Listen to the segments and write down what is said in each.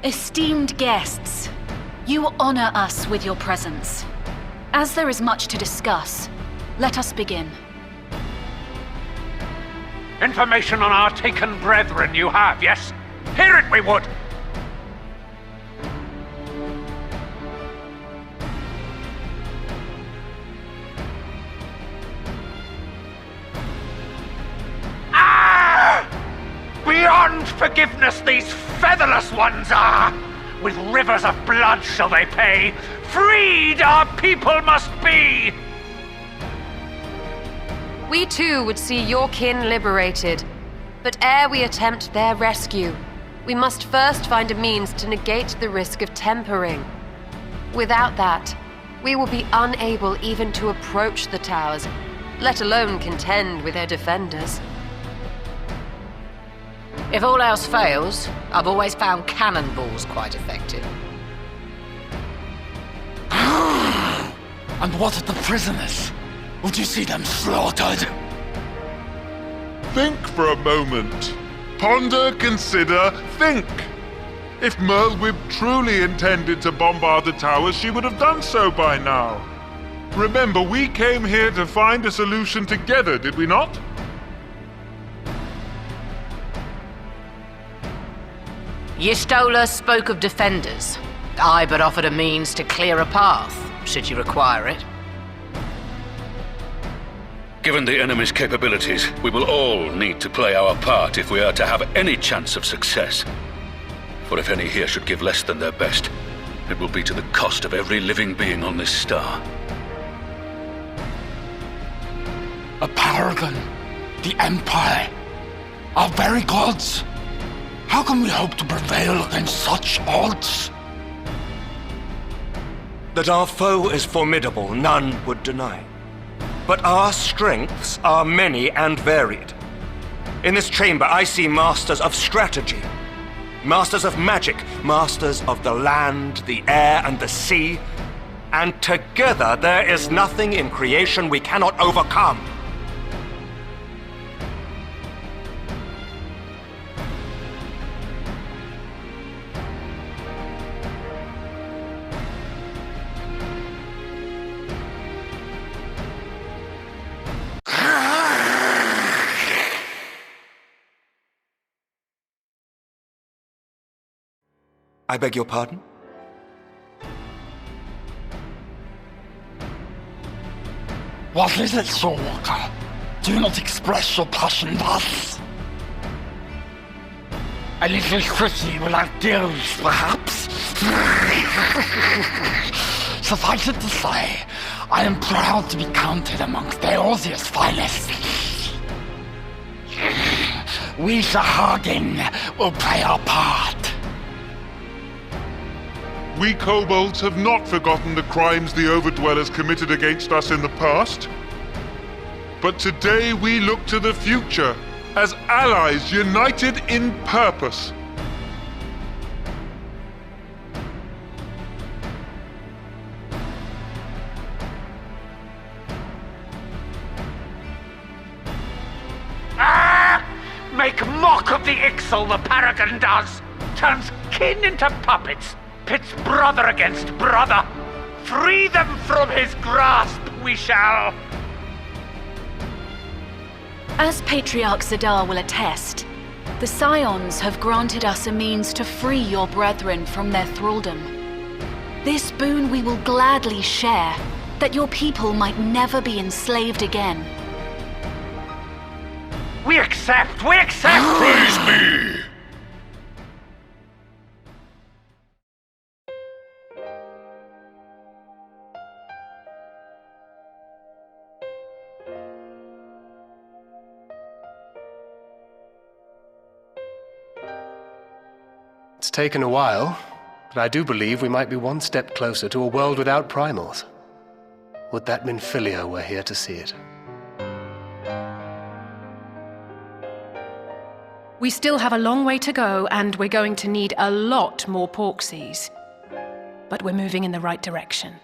Esteemed guests, you honor us with your presence. As there is much to discuss, let us begin. Information on our taken brethren you have, yes? Hear it we would! Beyond forgiveness these featherless ones are! With rivers of blood shall they pay! Freed our people must be! We too would see your kin liberated. But ere we attempt their rescue, we must first find a means to negate the risk of tempering. Without that, we will be unable even to approach the towers, let alone contend with their defenders. If all else fails, I've always found cannonballs quite effective. And what of the prisoners? Would you see them slaughtered? Think for a moment. Ponder, consider, think. If Merlwyb truly intended to bombard the towers, she would have done so by now. Remember, we came here to find a solution together, did we not? Y'Stola spoke of defenders. I but offered a means to clear a path, should you require it. Given the enemy's capabilities, we will all need to play our part if we are to have any chance of success. For if any here should give less than their best, it will be to the cost of every living being on this star. A paragon, the Empire, our very gods. How can we hope to prevail against such odds? That our foe is formidable, none would deny. But our strengths are many and varied. In this chamber, I see masters of strategy, masters of magic, masters of the land, the air, and the sea. And together, there is nothing in creation we cannot overcome. I beg your pardon? What is it, Soulwalker? Do not express your passion thus. A little quickly without gills, perhaps? Suffice it to say, I am proud to be counted amongst Eorzea's finest. We Sahagin will play our part. We kobolds have not forgotten the crimes the Overdwellers committed against us in the past. But today we look to the future, as allies united in purpose. Make mock of the Ixal the Paragon does! Turns kin into puppets! Pits brother against brother! Free them from his grasp, we shall! As Patriarch Zadar will attest, the Scions have granted us a means to free your brethren from their thraldom. This boon we will gladly share, that your people might never be enslaved again. We accept! We accept! Praise me! It's taken a while, but I do believe we might be one step closer to a world without primals. Would that Minfilia were here to see it. We still have a long way to go, and we're going to need a lot more Porksies. But we're moving in the right direction.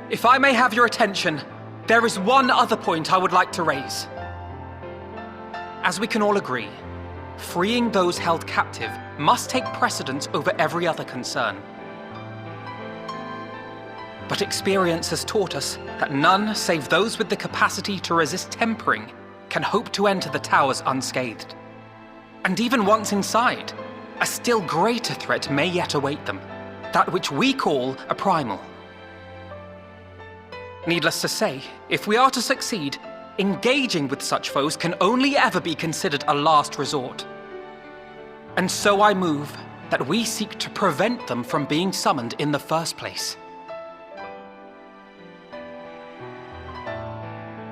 If I may have your attention, there is one other point I would like to raise. As we can all agree, freeing those held captive must take precedence over every other concern. But experience has taught us that none save those with the capacity to resist tempering can hope to enter the towers unscathed. And even once inside, a still greater threat may yet await them, that which we call a primal. Needless to say, if we are to succeed, engaging with such foes can only ever be considered a last resort. And so I move that we seek to prevent them from being summoned in the first place.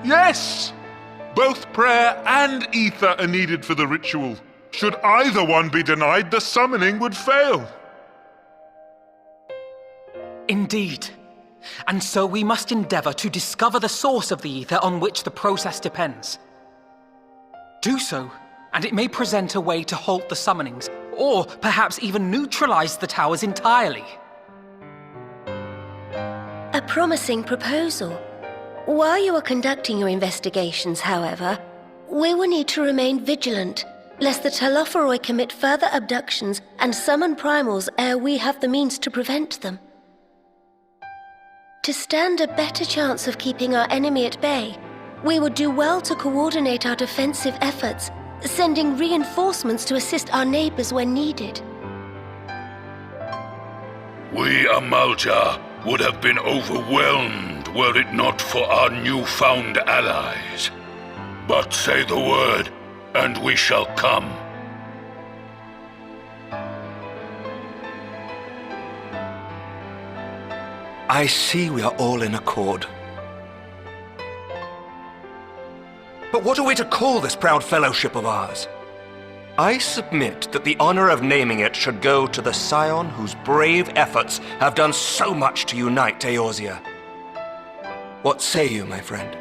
Yes! Both prayer and ether are needed for the ritual. Should either one be denied, the summoning would fail. Indeed. And so we must endeavor to discover the source of the ether on which the process depends. Do so, and it may present a way to halt the summonings, or perhaps even neutralize the towers entirely. A promising proposal. While you are conducting your investigations, however, we will need to remain vigilant, lest the Telophoroi commit further abductions and summon primals ere we have the means to prevent them. To stand a better chance of keeping our enemy at bay, we would do well to coordinate our defensive efforts, sending reinforcements to assist our neighbors when needed. We Amalja would have been overwhelmed were it not for our newfound allies. But say the word, and we shall come. I see we are all in accord. But what are we to call this proud fellowship of ours? I submit that the honor of naming it should go to the scion whose brave efforts have done so much to unite Eorzea. What say you, my friend?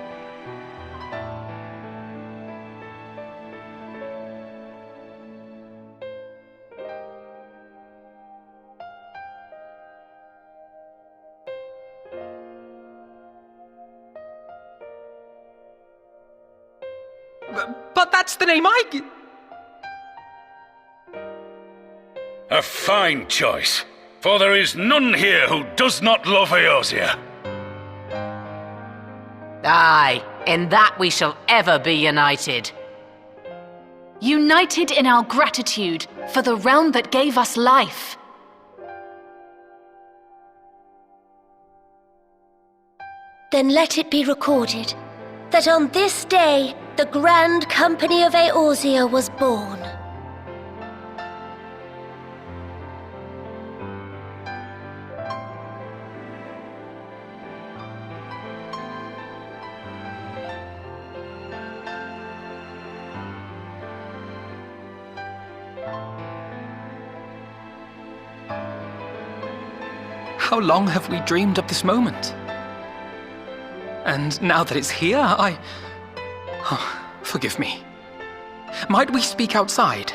But that's the name A fine choice, for there is none here who does not love Eorzea. Aye, in that we shall ever be united. United in our gratitude for the realm that gave us life. Then let it be recorded that on this day, the Grand Company of Eorzea was born. How long have we dreamed of this moment? And now that it's here, Oh, forgive me. Might we speak outside?